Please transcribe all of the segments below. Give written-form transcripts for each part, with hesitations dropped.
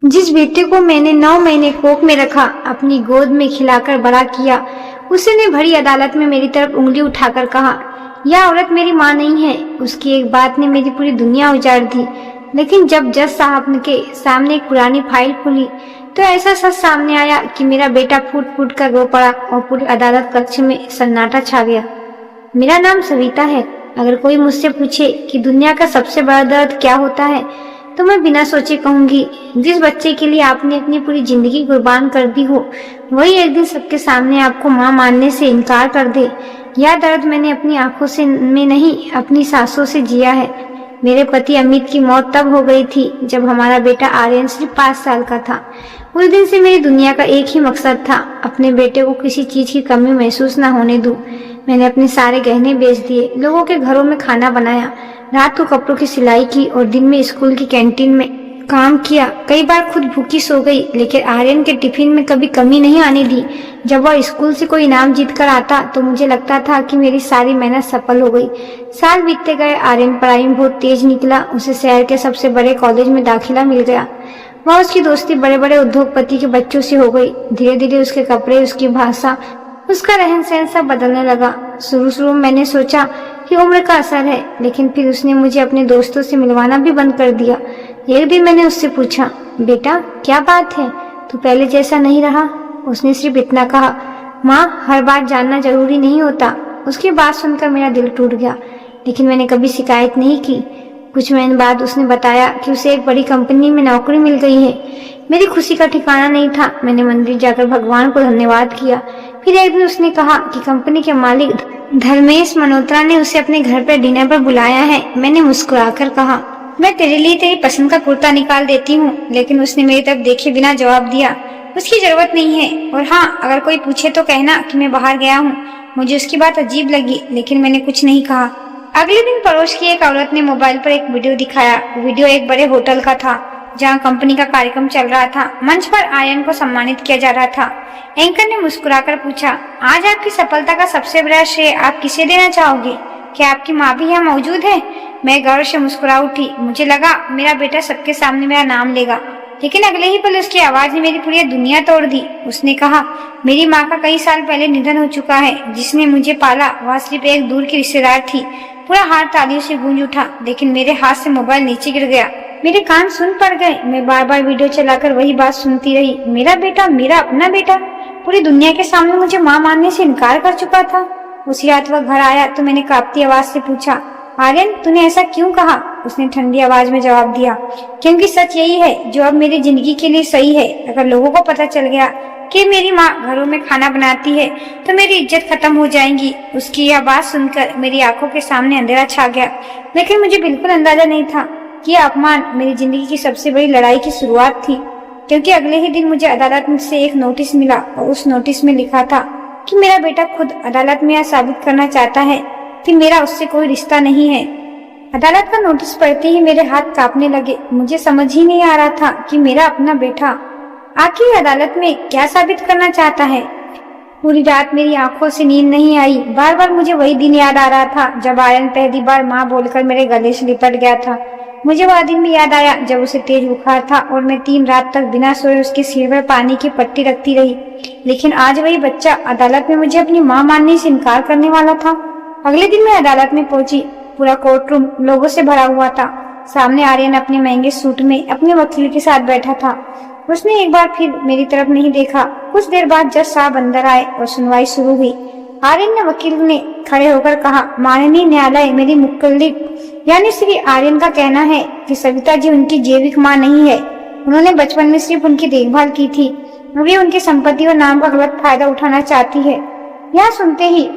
जिस बेटे को मैंने 9 महीने कोख में रखा, अपनी गोद में खिलाकर बड़ा किया, उसी ने भरी अदालत में मेरी तरफ उंगली उठाकर कहा, यह औरत मेरी माँ नहीं है। उसकी एक बात ने मेरी पूरी दुनिया उजाड़ दी। लेकिन जब जज साहब के सामने एक पुरानी फाइल खुली तो ऐसा सच सामने आया कि मेरा बेटा फूट फूट कर रो पड़ा और पूरी अदालत कक्ष में सन्नाटा छा गया। मेरा नाम सविता है। अगर कोई मुझसे पूछे कि दुनिया का सबसे बड़ा दर्द क्या होता है तो मैं बिना सोचे कहूंगी, जिस बच्चे के लिए आपने अपनी पूरी जिंदगी कुर्बान कर दी हो, वही एक दिन सबके सामने आपको मां मानने से इनकार कर दे। यह दर्द मैंने अपनी आंखों से में नहीं, अपनी सांसों से जिया है। मेरे पति अमित की मौत तब हो गई थी जब हमारा बेटा आर्यन सिर्फ 5 साल का था। उस दिन से मेरी दुनिया का एक ही मकसद था, अपने बेटे को किसी चीज की कमी महसूस न होने दूं। मैंने अपने सारे गहने बेच दिए, लोगों के घरों में खाना बनाया, रात को कपड़ों की सिलाई की और दिन में स्कूल की कैंटीन में काम किया। कई बार खुद भूखी सो गई, लेकिन आर्यन के टिफिन में कभी कमी नहीं आने दी। जब वह स्कूल से कोई इनाम जीत कर आता तो मुझे लगता था कि मेरी सारी मेहनत सफल हो गई। साल बीतते गए, आर्यन पढ़ाई में बहुत तेज निकला। उसे शहर के सबसे बड़े कॉलेज में दाखिला मिल गया। वहाँ उसकी दोस्ती बड़े बड़े उद्योगपति के बच्चों से हो गई। धीरे धीरे उसके कपड़े, उसकी भाषा, उसका रहन सहन सब बदलने लगा। शुरू में मैंने सोचा कि उम्र का असर है, लेकिन फिर उसने मुझे अपने दोस्तों से मिलवाना भी बंद कर दिया। एक दिन मैंने उससे पूछा, बेटा क्या बात है, तू पहले जैसा नहीं रहा? उसने सिर्फ इतना कहा, माँ हर बात जानना जरूरी नहीं होता। उसकी बात सुनकर मेरा दिल टूट गया, लेकिन मैंने कभी शिकायत नहीं की। कुछ महीने बाद उसने बताया कि उसे एक बड़ी कंपनी में नौकरी मिल गई है। मेरी खुशी का ठिकाना नहीं था। मैंने मंदिर जाकर भगवान को धन्यवाद किया। फिर एक दिन उसने कहा कि कंपनी के मालिक धर्मेश मल्होत्रा ने उसे अपने घर पर डिनर पर बुलाया है। मैंने मुस्कुराकर कहा, मैं तेरे लिए तेरी पसंद का कुर्ता निकाल देती हूँ। लेकिन उसने मेरी तरफ देखे बिना जवाब दिया, उसकी जरूरत नहीं है, और हाँ, अगर कोई पूछे तो कहना कि मैं बाहर गया हूँ। मुझे उसकी बात अजीब लगी, लेकिन मैंने कुछ नहीं कहा। अगले दिन पड़ोस की एक औरत ने मोबाइल पर एक वीडियो दिखाया। वीडियो एक बड़े होटल का था जहाँ कंपनी का कार्यक्रम चल रहा था। मंच पर आर्यन को सम्मानित किया जा रहा था। एंकर ने मुस्कुराकर पूछा, आज आपकी सफलता का सबसे बड़ा श्रेय आप किसे देना चाहोगे? क्या आपकी माँ भी यहाँ मौजूद है? मैं गर्व से मुस्कुरा उठी। मुझे लगा मेरा बेटा सबके सामने मेरा नाम लेगा, लेकिन अगले ही पल उसकी आवाज ने मेरी पूरी दुनिया तोड़ दी। उसने कहा, मेरी माँ का कई साल पहले निधन हो चुका है। जिसने मुझे पाला वह सिर्फ एक दूर की रिश्तेदार थी। पूरा हाथ तालियों से गूंज उठा, लेकिन मेरे हाथ से मोबाइल नीचे गिर गया। मेरे कान सुन पड़ गए। मैं बार बार वीडियो चलाकर वही बात सुनती रही, मेरा बेटा, मेरा अपना बेटा पूरी दुनिया के सामने मुझे माँ मानने से इनकार कर चुका था। उसी रात वह घर आया तो मैंने कांपती आवाज से पूछा, आर्यन तूने ऐसा क्यों कहा? उसने ठंडी आवाज में जवाब दिया, क्योंकि सच यही है जो अब मेरी जिंदगी के लिए सही है। अगर लोगों को पता चल गया कि मेरी माँ घरों में खाना बनाती है तो मेरी इज्जत खत्म हो जाएगी। उसकी यह बात सुनकर मेरी आंखों के सामने अंधेरा छा गया, लेकिन मुझे बिल्कुल अंदाजा नहीं था कि यह अपमान मेरी जिंदगी की सबसे बड़ी लड़ाई की शुरुआत थी। क्योंकि अगले ही दिन मुझे अदालत से एक नोटिस मिला और उस नोटिस में लिखा था कि मेरा बेटा खुद अदालत में यह साबित करना चाहता है कि मेरा उससे कोई रिश्ता नहीं है। अदालत का नोटिस पढ़ते ही मेरे हाथ कांपने लगे। मुझे समझ ही नहीं आ रहा था कि मेरा अपना बेटा आखिर अदालत में क्या साबित करना चाहता है। पूरी रात मेरी आंखों से नींद नहीं आई। बार बार मुझे वही दिन याद आ रहा था जब आर्यन पहली बार माँ बोलकर मेरे गले से लिपट गया था। मुझे वह दिन भी याद आया जब उसे तेज बुखार था और मैं 3 रात तक बिना सोए उसके सिर पर पानी की पट्टी रखती रही। लेकिन आज वही बच्चा अदालत में मुझे अपनी माँ मानने से इनकार करने वाला था। अगले दिन मैं अदालत में पहुंची। पूरा कोर्ट रूम लोगों से भरा हुआ था। सामने आर्यन अपने महंगे सूट में अपने वकील के साथ बैठा था। उसने एक बार फिर मेरी तरफ नहीं देखा। कुछ देर बाद जज साहब अंदर आए और सुनवाई शुरू हुई। आर्यन ने वकील ने खड़े होकर कहा, माननीय न्यायालय, मेरी मुकल्लिद यानी श्री आर्यन का कहना है कि सविता जी उनकी जैविक माँ नहीं है। उन्होंने बचपन में सिर्फ उनकी देखभाल की थी। वे उनकी संपत्ति और नाम का गलत फायदा उठाना चाहती है। यह सुनते ही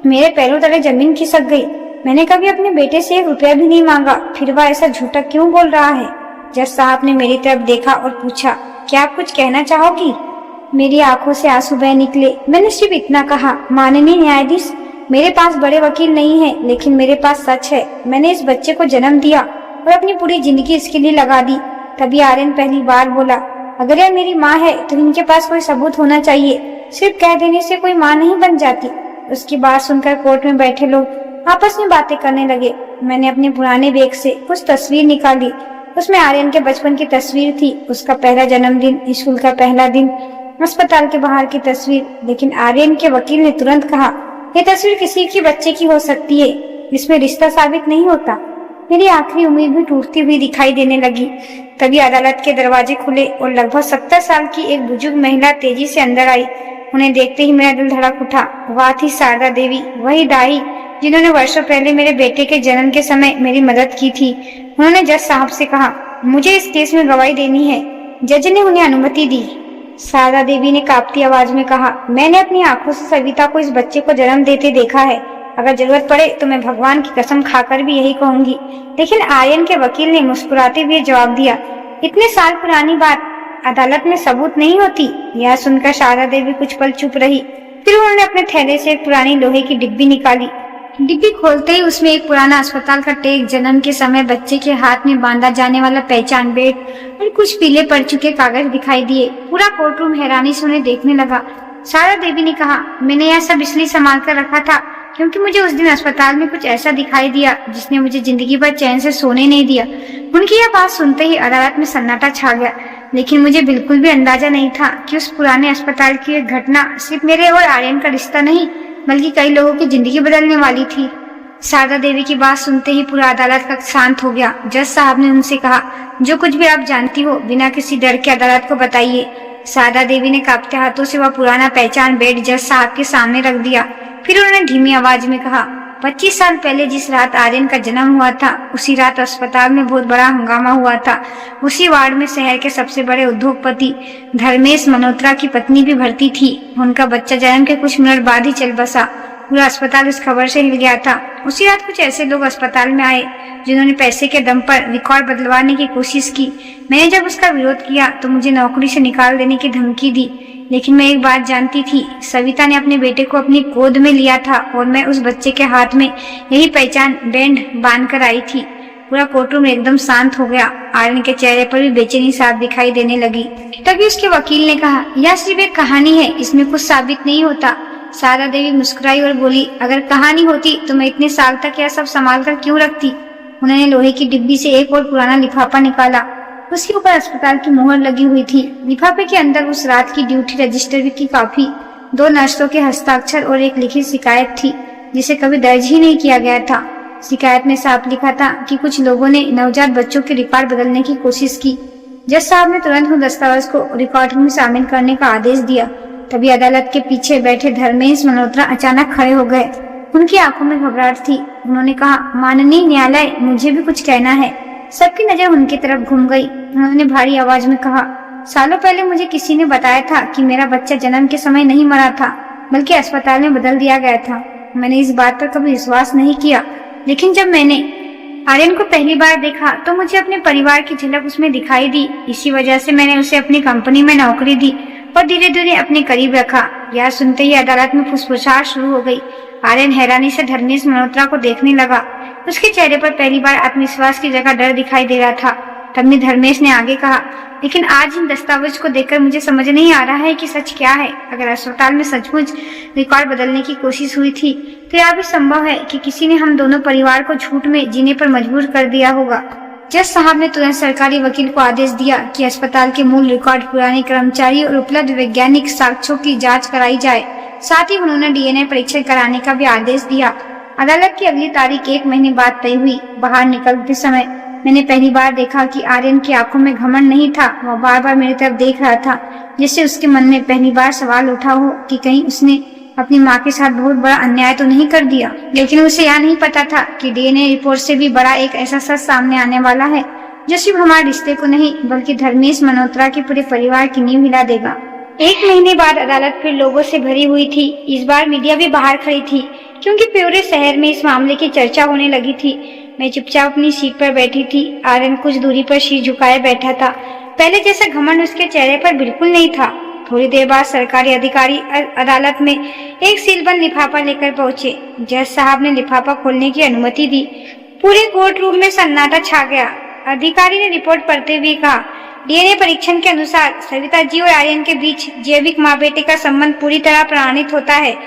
मेरे पैरों तले जमीन खिसक गई। मैंने कभी अपने बेटे से 1 रुपया भी नहीं मांगा, फिर वह ऐसा झूठा क्यों बोल रहा है? जज साहब ने मेरी तरफ देखा और पूछा, क्या आप कुछ कहना चाहोगी? मेरी आंखों से आंसू बह निकले। मैंने सिर्फ इतना कहा, माननीय न्यायाधीश, मेरे पास बड़े वकील नहीं है, लेकिन मेरे पास सच है। मैंने इस बच्चे को जन्म दिया और अपनी पूरी जिंदगी इसके लिए लगा दी। तभी आर्यन पहली बार बोला, अगर यह मेरी माँ है तो इनके पास कोई सबूत होना चाहिए। सिर्फ कह देने से कोई माँ नहीं बन जाती। उसकी बात सुनकर कोर्ट में बैठे लोग आपस में बातें करने लगे। मैंने अपने पुराने बैग से कुछ तस्वीर निकाली। उसमें आर्यन के बचपन की तस्वीर थी, उसका पहला जन्मदिन, स्कूल का पहला दिन, अस्पताल के बाहर की तस्वीर। लेकिन आर्यन के वकील ने तुरंत कहा, यह तस्वीर किसी के बच्चे की हो सकती है, इसमें रिश्ता साबित नहीं होता। मेरी आखिरी उम्मीद भी टूटती हुई दिखाई देने लगी। तभी अदालत के दरवाजे खुले और लगभग 70 साल की एक बुजुर्ग महिला तेजी से अंदर आई। उन्हें देखते ही मेरा दिल धड़क उठा। वह थी शारदा देवी, वही दाई जिन्होंने वर्षों पहले मेरे बेटे के जन्म के समय मेरी मदद की थी। उन्होंने जज साहब से कहा, मुझे इस केस में गवाही देनी है। जज ने उन्हें अनुमति दी। शारदा देवी ने कांपती आवाज में कहा, मैंने अपनी आंखों से सविता को इस बच्चे को जन्म देते देखा है। अगर जरूरत पड़े तो मैं भगवान की कसम खाकर भी यही कहूंगी। लेकिन आर्यन के वकील ने मुस्कुराते हुए जवाब दिया, इतने साल पुरानी बात अदालत में सबूत नहीं होती। यह सुनकर शारदा देवी कुछ पल चुप रही। फिर उन्होंने अपने थैले से एक पुरानी लोहे की डिब्बी निकाली। डिब्बी खोलते ही उसमें एक पुराना अस्पताल का टैग, जन्म के समय बच्चे के हाथ में बांधा जाने वाला पहचान बेड और कुछ पीले पड़ चुके कागज दिखाई दिए। पूरा कोर्टरूम हैरानी से उन्हें देखने लगा। शारदा देवी ने कहा, मैंने यह सब इसलिए संभाल कर रखा था क्योंकि मुझे उस दिन अस्पताल में कुछ ऐसा दिखाई दिया जिसने मुझे जिंदगी भर चैन से सोने नहीं दिया। उनकी यह बात सुनते ही अदालत में सन्नाटा छा गया। लेकिन मुझे बिल्कुल भी अंदाजा नहीं था कि उस पुराने अस्पताल की एक घटना सिर्फ मेरे और आर्यन का रिश्ता नहीं बल्कि कई लोगों की जिंदगी बदलने वाली थी। शारदा देवी की बात सुनते ही पूरा अदालत का शांत हो गया। जज साहब ने उनसे कहा, जो कुछ भी आप जानती हो बिना किसी डर के अदालत को बताइए। शारदा देवी ने कांपते हाथों से वह पुराना पहचान बेड जज साहब के सामने रख दिया। फिर उन्होंने धीमी आवाज में कहा, 25 साल पहले जिस रात आर्यन का जन्म हुआ था, उसी रात अस्पताल में बहुत बड़ा हंगामा हुआ था। उसी वार्ड में शहर के सबसे बड़े उद्योगपति धर्मेश मल्होत्रा की पत्नी भी भर्ती थी। उनका बच्चा जन्म के कुछ मिनट बाद ही चल बसा। पूरा अस्पताल इस खबर से हिल गया था। उसी रात कुछ ऐसे लोग अस्पताल में आए जिन्होंने पैसे के दम पर रिकॉर्ड बदलवाने की कोशिश की। मैंने जब उसका विरोध किया तो मुझे नौकरी से निकाल देने की धमकी दी। लेकिन मैं एक बात जानती थी, सविता ने अपने बेटे को अपनी गोद में लिया था और मैं उस बच्चे के हाथ में यही पहचान बैंड बांध कर आई थी। पूरा कोर्टरूम एकदम शांत हो गया। आर्यन के चेहरे पर भी बेचैनी साफ दिखाई देने लगी। तभी उसके वकील ने कहा, यह सिर्फ एक कहानी है, इसमें कुछ साबित नहीं होता। शारदा देवी मुस्कुराई और बोली, अगर कहानी होती तो मैं इतने साल तक यह सब संभाल कर क्यों रखती। उन्होंने लोहे की डिब्बी से एक और पुराना लिफाफा निकाला। उसके ऊपर अस्पताल की मोहर लगी हुई थी। लिफाफे के अंदर उस रात की ड्यूटी रजिस्टर की कॉपी, 2 नर्सों के हस्ताक्षर और एक लिखित शिकायत थी जिसे कभी दर्ज ही नहीं किया गया था। शिकायत में साफ लिखा था कि कुछ लोगों ने नवजात बच्चों के रिकॉर्ड बदलने की कोशिश की। जज साहब ने तुरंत उस दस्तावेज को रिकॉर्ड में शामिल करने का आदेश दिया। तभी अदालत के पीछे बैठे धर्मेश मल्होत्रा अचानक खड़े हो गए। उनकी आंखों में घबराहट थी। उन्होंने कहा, माननीय न्यायालय, मुझे भी कुछ कहना है। सबकी नजर उनकी तरफ घूम गई। उन्होंने भारी आवाज में कहा, सालों पहले मुझे किसी ने बताया था कि मेरा बच्चा जन्म के समय नहीं मरा था बल्कि अस्पताल में बदल दिया गया था। मैंने इस बात पर कभी विश्वास नहीं किया, लेकिन जब मैंने आर्यन को पहली बार देखा तो मुझे अपने परिवार की झलक उसमें दिखाई दी। इसी वजह से मैंने उसे अपनी कंपनी में नौकरी दी और धीरे धीरे अपने करीब रखा। यह सुनते ही अदालत में फुसफुसाहट शुरू हो गई। आर्यन हैरानी से धर्मेश मल्होत्रा को देखने लगा। उसके चेहरे पर पहली बार आत्मविश्वास की जगह डर दिखाई दे रहा था। तभी धर्मेश ने आगे कहा, लेकिन आज इन दस्तावेज को देखकर मुझे समझ नहीं आ रहा है कि सच क्या है। अगर अस्पताल में सचमुच रिकॉर्ड बदलने की कोशिश हुई थी तो यह भी संभव है कि किसी ने हम दोनों परिवार को झूठ में जीने पर मजबूर कर दिया होगा। जज साहब ने तुरंत सरकारी वकील को आदेश दिया कि अस्पताल के मूल रिकॉर्ड, पुराने कर्मचारी और उपलब्ध वैज्ञानिक साक्ष्यों की जांच कराई जाए। साथ ही उन्होंने डीएनए परीक्षण कराने का भी आदेश दिया। अदालत की अगली तारीख 1 महीने बाद तय हुई। बाहर निकलते समय मैंने पहली बार देखा कि आर्यन की आंखों में घमंड नहीं था। वह बार बार मेरी तरफ देख रहा था, जिससे उसके मन में पहली बार सवाल उठा हो कि कहीं उसने अपनी माँ के साथ बहुत बड़ा अन्याय तो नहीं कर दिया। लेकिन उसे यह नहीं पता था कि डीएनए रिपोर्ट से भी बड़ा एक ऐसा सच सामने आने वाला है जो सिर्फ हमारे रिश्ते को नहीं बल्कि धर्मेश मल्होत्रा के पूरे परिवार की नींव हिला देगा। 1 महीने बाद अदालत फिर लोगों से भरी हुई थी। इस बार मीडिया भी बाहर खड़ी थी क्योंकि पूरे शहर में इस मामले की चर्चा होने लगी थी। मैं चुपचाप अपनी सीट पर बैठी थी। आर्यन कुछ दूरी पर सिर झुकाए बैठा था। पहले जैसा घमंड उसके चेहरे पर बिल्कुल नहीं था। थोड़ी देर बाद सरकारी अधिकारी अदालत में एक सीलबंद लिफाफा लेकर पहुंचे। जज साहब ने लिफाफा खोलने की अनुमति दी। पूरे कोर्ट रूम में सन्नाटा छा गया। अधिकारी ने रिपोर्ट पढ़ते हुए कहा, डीएनए परीक्षण के अनुसार सविता जी और आर्यन के बीच जैविक माँ बेटे का संबंध पूरी तरह प्रमाणित होता है।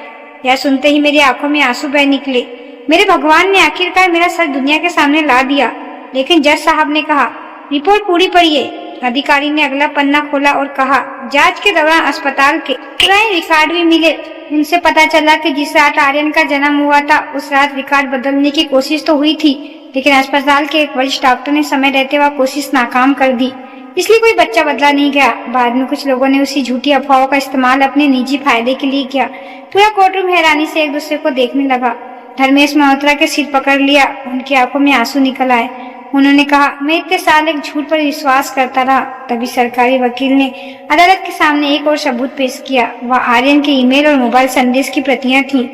यह सुनते ही मेरी आंखों में आंसू बह निकले। मेरे भगवान ने आखिरकार मेरा सच दुनिया के सामने ला दिया। लेकिन जज साहब ने कहा, रिपोर्ट पूरी पढ़िए। अधिकारी ने अगला पन्ना खोला और कहा, जांच के दौरान अस्पताल के पुराने रिकॉर्ड भी मिले। उनसे पता चला कि जिस रात आर्यन का जन्म हुआ था उस रात रिकॉर्ड बदलने की कोशिश तो हुई थी, लेकिन अस्पताल के एक वरिष्ठ डॉक्टर ने समय रहते वह कोशिश नाकाम कर दी, इसलिए कोई बच्चा बदला नहीं गया। बाद में कुछ लोगों ने उसी झूठी अफवाहों का इस्तेमाल अपने निजी फायदे के लिए किया। पूरा कोर्टरूम हैरानी से एक दूसरे को देखने लगा। धर्मेश मल्होत्रा के सिर पकड़ लिया, उनकी आंखों में आंसू निकल आए। उन्होंने कहा, मैं इतने साल एक झूठ पर विश्वास करता रहा। तभी सरकारी वकील ने अदालत के सामने एक और सबूत पेश किया। वह आर्यन के ईमेल और मोबाइल संदेश की प्रतियां थीं।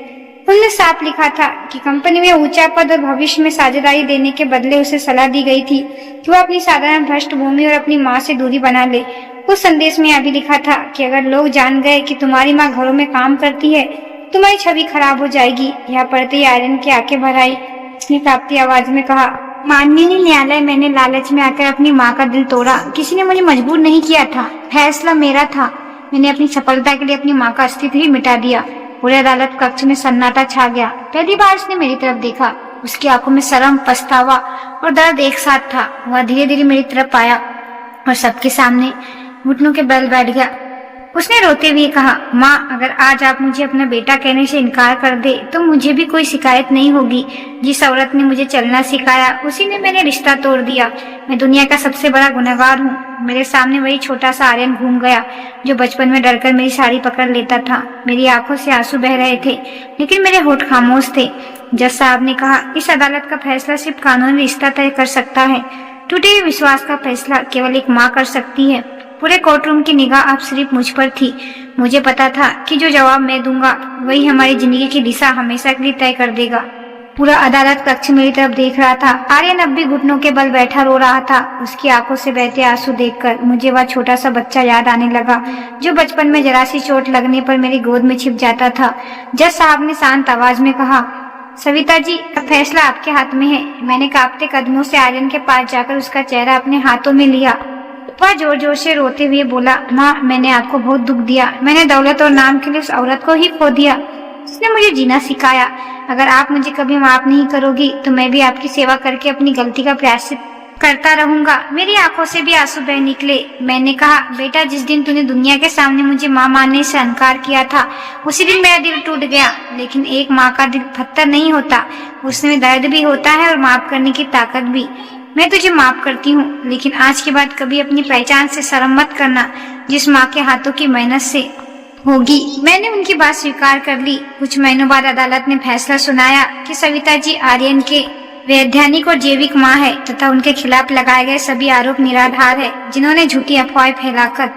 उनने साफ लिखा था कि कंपनी में ऊंचा पद और भविष्य में साझेदारी देने के बदले उसे सलाह दी गई थी कि वह अपनी साधारण भ्रष्ट भूमि और अपनी माँ से दूरी बना ले। उस संदेश में यह भी लिखा था कि अगर लोग जान गए कि तुम्हारी माँ घरों में काम करती है, तुम्हारी छवि खराब हो जाएगी। यह पढ़ते ही आर्यन की आंखें भर आई। उसने कांपती आवाज में कहा, माननीय न्यायालय, मैंने लालच में आकर अपनी माँ का दिल तोड़ा। किसी ने मुझे मजबूर नहीं किया था, फैसला मेरा था। मैंने अपनी सफलता के लिए अपनी माँ का अस्तित्व ही मिटा दिया। पूरे अदालत कक्ष में सन्नाटा छा गया। पहली बार उसने मेरी तरफ देखा। उसकी आंखों में शर्म, पछतावा और दर्द एक साथ था। वह धीरे धीरे मेरी तरफ आया और सबके सामने घुटनों के बल बैठ गया। उसने रोते हुए कहा, माँ, अगर आज आप मुझे अपना बेटा कहने से इनकार कर दे तो मुझे भी कोई शिकायत नहीं होगी। जिस औरत ने मुझे चलना सिखाया उसी ने मैंने रिश्ता तोड़ दिया। मैं दुनिया का सबसे बड़ा गुनहगार हूँ। मेरे सामने वही छोटा सा आर्यन घूम गया जो बचपन में डरकर मेरी साड़ी पकड़ लेता था। मेरी आंखों से आंसू बह रहे थे, लेकिन मेरे होठ खामोश थे। जज साहब ने कहा, इस अदालत का फैसला सिर्फ कानूनी रिश्ता तय कर सकता है। टूटे हुए विश्वास का फैसला केवल एक माँ कर सकती है। पूरे कोर्टरूम की निगाह अब सिर्फ मुझ पर थी। मुझे पता था कि जो जवाब मैं दूंगा वही हमारी जिंदगी की दिशा हमेशा के लिए तय कर देगा। पूरा अदालत कक्ष मेरी तरफ देख रहा था। आर्यन अब भी घुटनों के बल बैठा रो रहा था। उसकी आंखों से बहते आंसू देखकर मुझे वह छोटा सा बच्चा याद आने लगा जो बचपन में जरा सी चोट लगने पर मेरी गोद में छिप जाता था। जज साहब ने शांत आवाज में कहा, सविता जी, अब फैसला आपके हाथ में है। मैंने कांपते कदमों से आर्यन के पास जाकर उसका चेहरा अपने हाथों में लिया। वह जोर जोर से रोते हुए बोला, माँ, मैंने आपको बहुत दुख दिया। मैंने दौलत और नाम के लिए उस औरत को ही खो दिया। उसने मुझे जीना सिखाया। अगर आप मुझे कभी माफ नहीं करोगी तो मैं भी आपकी सेवा करके अपनी गलती का प्रायश्चित करता रहूंगा। मेरी आंखों से भी आंसू बह निकले। मैंने कहा, बेटा, जिस दिन तूने दुनिया के सामने मुझे माँ मानने से इनकार किया था उसी दिन मेरा दिल टूट गया। लेकिन एक माँ का दिल पत्थर नहीं होता, उसमें दर्द भी होता है और माफ करने की ताकत भी। मैं तुझे माफ करती हूँ, लेकिन आज के बाद कभी अपनी पहचान से शर्म मत करना जिस माँ के हाथों की मेहनत से होगी। मैंने उनकी बात स्वीकार कर ली। कुछ महीनों बाद अदालत ने फैसला सुनाया कि सविता जी आर्यन के वैधानिक और जैविक माँ है तथा उनके खिलाफ लगाए गए सभी आरोप निराधार है, जिन्होंने झूठी अफवाहें फैलाकर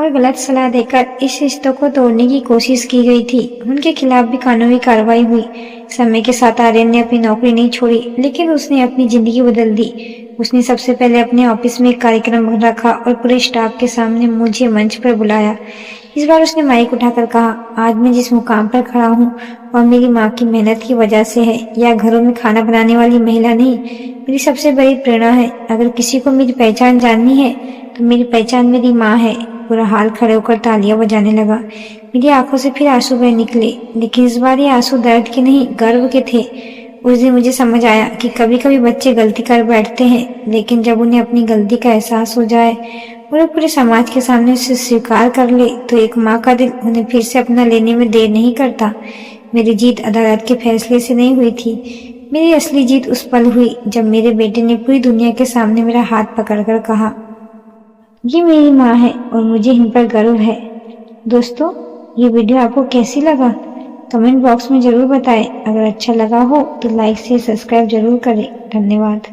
और गलत सलाह देकर इस रिश्तों को तोड़ने की कोशिश की गई थी। उनके खिलाफ भी कानूनी कार्रवाई हुई। समय के साथ आर्यन ने अपनी नौकरी नहीं छोड़ी, लेकिन उसने अपनी जिंदगी बदल दी। उसने सबसे पहले अपने ऑफिस में एक कार्यक्रम रखा और पूरे स्टाफ के सामने मुझे मंच पर बुलाया। इस बार उसने माइक उठाकर कहा, आज मैं जिस मुकाम पर खड़ा हूँ वह मेरी माँ की मेहनत की वजह से है। यह घरों में खाना बनाने वाली महिला नहीं, मेरी सबसे बड़ी प्रेरणा है। अगर किसी को मेरी पहचान जाननी है तो मेरी पहचान मेरी माँ है। पूरा हाल खड़े होकर तालियां बजाने लगा। मेरी आंखों से फिर आंसू बह निकले, लेकिन इस बार ये आंसू दर्द के नहीं, गर्व के थे। उस दिन मुझे समझ आया कि कभी कभी बच्चे गलती कर बैठते हैं, लेकिन जब उन्हें अपनी गलती का एहसास हो जाए और पूरे समाज के सामने उसे स्वीकार कर ले तो एक माँ का दिल उन्हें फिर से अपना लेने में देर नहीं करता। मेरी जीत अदालत के फैसले से नहीं हुई थी। मेरी असली जीत उस पल हुई जब मेरे बेटे ने पूरी दुनिया के सामने मेरा हाथ पकड़कर कहा, ये मेरी माँ है और मुझे इन पर गर्व है। दोस्तों, ये वीडियो आपको कैसी लगा कमेंट बॉक्स में जरूर बताएं। अगर अच्छा लगा हो तो लाइक से सब्सक्राइब जरूर करें। धन्यवाद।